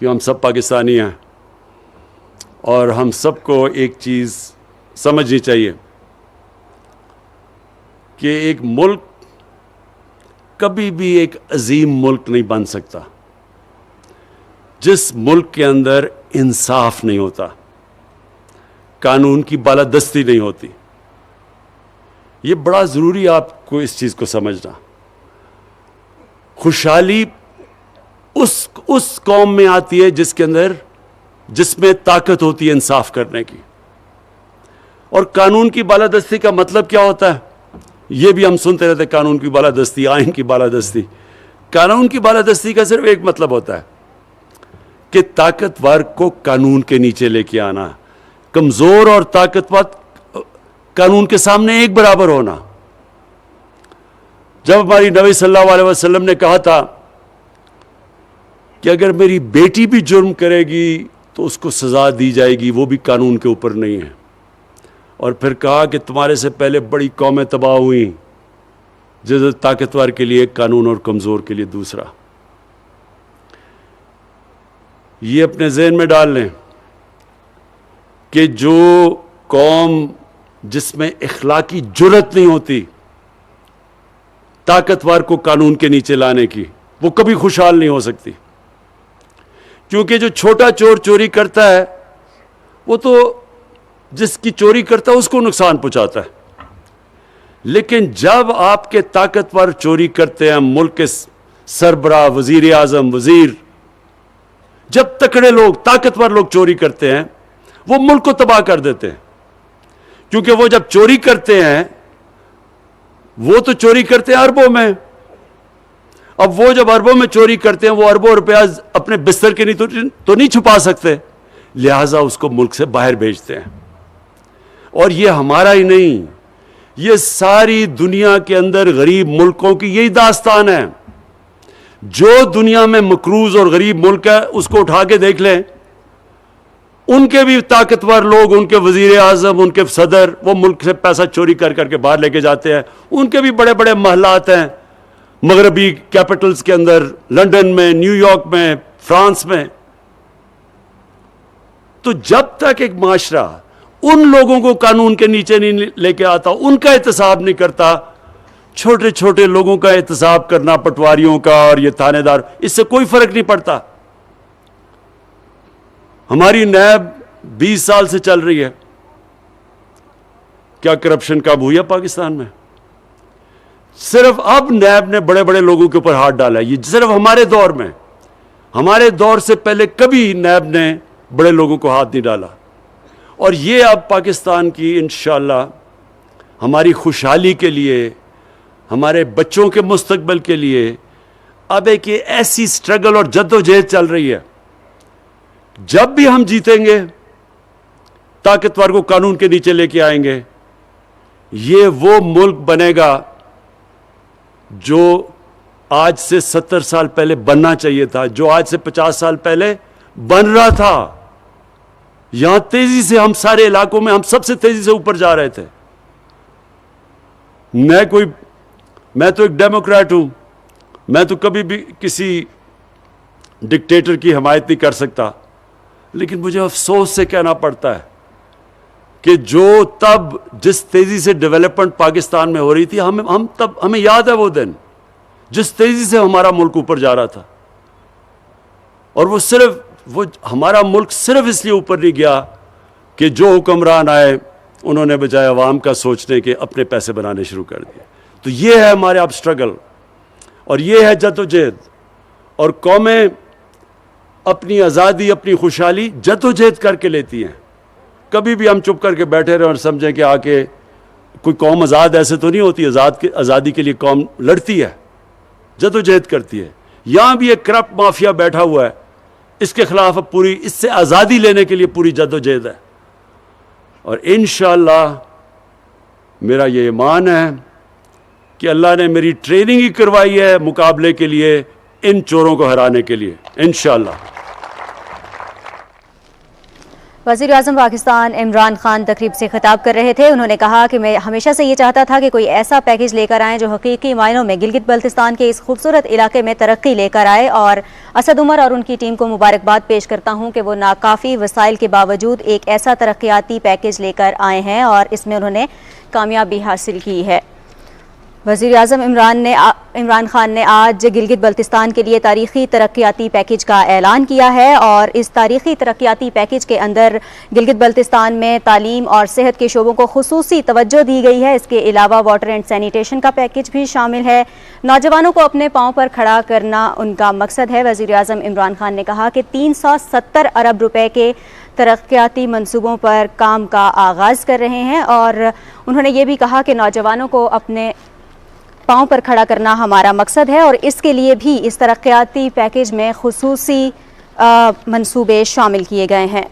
کہ ہم سب پاکستانی ہیں اور ہم سب کو ایک چیز سمجھنی چاہیے کہ ایک ملک کبھی بھی ایک عظیم ملک نہیں بن سکتا جس ملک کے اندر انصاف نہیں ہوتا، قانون کی بالادستی نہیں ہوتی۔ یہ بڑا ضروری آپ کو اس چیز کو سمجھنا۔ خوشحالی اس قوم میں آتی ہے جس میں طاقت ہوتی ہے انصاف کرنے کی۔ اور قانون کی بالادستی کا مطلب کیا ہوتا ہے؟ یہ بھی ہم سنتے رہتے، قانون کی بالادستی، آئین کی بالادستی۔ قانون کی بالادستی کا صرف ایک مطلب ہوتا ہے کہ طاقتور کو قانون کے نیچے لے کے آنا، کمزور اور طاقتور قانون کے سامنے ایک برابر ہونا۔ جب ہماری نبی صلی اللہ علیہ وسلم نے کہا تھا کہ اگر میری بیٹی بھی جرم کرے گی تو اس کو سزا دی جائے گی، وہ بھی قانون کے اوپر نہیں ہے، اور پھر کہا کہ تمہارے سے پہلے بڑی قومیں تباہ ہوئیں، جیسے طاقتور کے لیے ایک قانون اور کمزور کے لیے دوسرا۔ یہ اپنے ذہن میں ڈال لیں کہ جو قوم جس میں اخلاقی جرأت نہیں ہوتی طاقتور کو قانون کے نیچے لانے کی، وہ کبھی خوشحال نہیں ہو سکتی۔ کیونکہ جو چھوٹا چور چوری کرتا ہے وہ تو جس کی چوری کرتا ہے اس کو نقصان پہنچاتا ہے، لیکن جب آپ کے طاقتور چوری کرتے ہیں، ملک کے سربراہ، وزیر اعظم، وزیر، جب تکڑے لوگ، طاقتور لوگ چوری کرتے ہیں وہ ملک کو تباہ کر دیتے ہیں۔ کیونکہ وہ جب چوری کرتے ہیں وہ تو چوری کرتے ہیں اربوں میں، اب وہ جب اربوں میں چوری کرتے ہیں وہ اربوں روپیہ اپنے بستر کے تو نہیں چھپا سکتے، لہٰذا اس کو ملک سے باہر بھیجتے ہیں۔ اور یہ ہمارا ہی نہیں، یہ ساری دنیا کے اندر غریب ملکوں کی یہی داستان ہے۔ جو دنیا میں مقروض اور غریب ملک ہے اس کو اٹھا کے دیکھ لیں، ان کے بھی طاقتور لوگ، ان کے وزیر اعظم، ان کے صدر، وہ ملک سے پیسہ چوری کر کے باہر لے کے جاتے ہیں۔ ان کے بھی بڑے بڑے محلات ہیں مغربی کیپٹلز کے اندر، لندن میں، نیو یارک میں، فرانس میں۔ تو جب تک ایک معاشرہ ان لوگوں کو قانون کے نیچے نہیں لے کے آتا، ان کا احتساب نہیں کرتا، چھوٹے چھوٹے لوگوں کا احتساب کرنا، پٹواریوں کا اور یہ تھانے دار، اس سے کوئی فرق نہیں پڑتا۔ ہماری نیب 20 سال سے چل رہی ہے، کیا کرپشن کب ہوئی ہے پاکستان میں؟ صرف اب نیب نے بڑے بڑے لوگوں کے اوپر ہاتھ ڈالا ہے، یہ صرف ہمارے دور میں، ہمارے دور سے پہلے کبھی نیب نے بڑے لوگوں کو ہاتھ نہیں ڈالا۔ اور یہ اب پاکستان کی انشاءاللہ ہماری خوشحالی کے لیے، ہمارے بچوں کے مستقبل کے لیے اب ایک ایسی سٹرگل اور جد و جہد چل رہی ہے۔ جب بھی ہم جیتیں گے، طاقتور کو قانون کے نیچے لے کے آئیں گے، یہ وہ ملک بنے گا جو آج سے 70 سال پہلے بننا چاہیے تھا، جو آج سے 50 سال پہلے بن رہا تھا۔ یہاں تیزی سے، ہم سارے علاقوں میں ہم سب سے تیزی سے اوپر جا رہے تھے۔ میں تو ایک ڈیموکریٹ ہوں، میں تو کبھی بھی کسی ڈکٹیٹر کی حمایت نہیں کر سکتا، لیکن مجھے افسوس سے کہنا پڑتا ہے کہ جس تیزی سے ڈیولپمنٹ پاکستان میں ہو رہی تھی، ہمیں یاد ہے وہ دن، جس تیزی سے ہمارا ملک اوپر جا رہا تھا، اور ہمارا ملک صرف اس لیے اوپر نہیں گیا کہ جو حکمران آئے انہوں نے بجائے عوام کا سوچنے کے اپنے پیسے بنانے شروع کر دیے۔ تو یہ ہے ہمارے اب سٹرگل، اور یہ ہے جد و جہد، اور قومیں اپنی آزادی، اپنی خوشحالی جد و جہد کر کے لیتی ہیں۔ کبھی بھی ہم چپ کر کے بیٹھے رہے اور سمجھیں کہ آ کے کوئی قوم آزاد ایسے تو نہیں ہوتی، آزادی کے لیے قوم لڑتی ہے، جد و جہد کرتی ہے۔ یہاں بھی ایک کرپٹ مافیا بیٹھا ہوا ہے، اس کے خلاف اس سے آزادی لینے کے لیے پوری جد و جہد ہے، اور انشاءاللہ میرا یہ ایمان ہے کہ اللہ نے میری ٹریننگ ہی کروائی ہے مقابلے کے لیے، ان چوروں کو ہرانے کے لیے، انشاءاللہ۔ وزیر اعظم پاکستان عمران خان تقریب سے خطاب کر رہے تھے. انہوں نے کہا کہ میں ہمیشہ سے یہ چاہتا تھا کہ کوئی ایسا پیکیج لے کر آئیں جو حقیقی معنوں میں گلگت بلتستان کے اس خوبصورت علاقے میں ترقی لے کر آئے, اور اسد عمر اور ان کی ٹیم کو مبارکباد پیش کرتا ہوں کہ وہ ناکافی وسائل کے باوجود ایک ایسا ترقیاتی پیکیج لے کر آئے ہیں اور اس میں انہوں نے کامیابی حاصل کی ہے. وزیر اعظم عمران خان نے آج گلگت بلتستان کے لیے تاریخی ترقیاتی پیکیج کا اعلان کیا ہے, اور اس تاریخی ترقیاتی پیکیج کے اندر گلگت بلتستان میں تعلیم اور صحت کے شعبوں کو خصوصی توجہ دی گئی ہے. اس کے علاوہ واٹر اینڈ سینیٹیشن کا پیکیج بھی شامل ہے. نوجوانوں کو اپنے پاؤں پر کھڑا کرنا ان کا مقصد ہے. وزیر اعظم عمران خان نے کہا کہ 370 ارب روپے کے ترقیاتی منصوبوں پر کام کا آغاز کر رہے ہیں, اور انہوں نے یہ بھی کہا کہ نوجوانوں کو اپنے پاؤں پر کھڑا کرنا ہمارا مقصد ہے, اور اس کے لیے بھی اس ترقیاتی پیکیج میں خصوصی منصوبے شامل کیے گئے ہیں.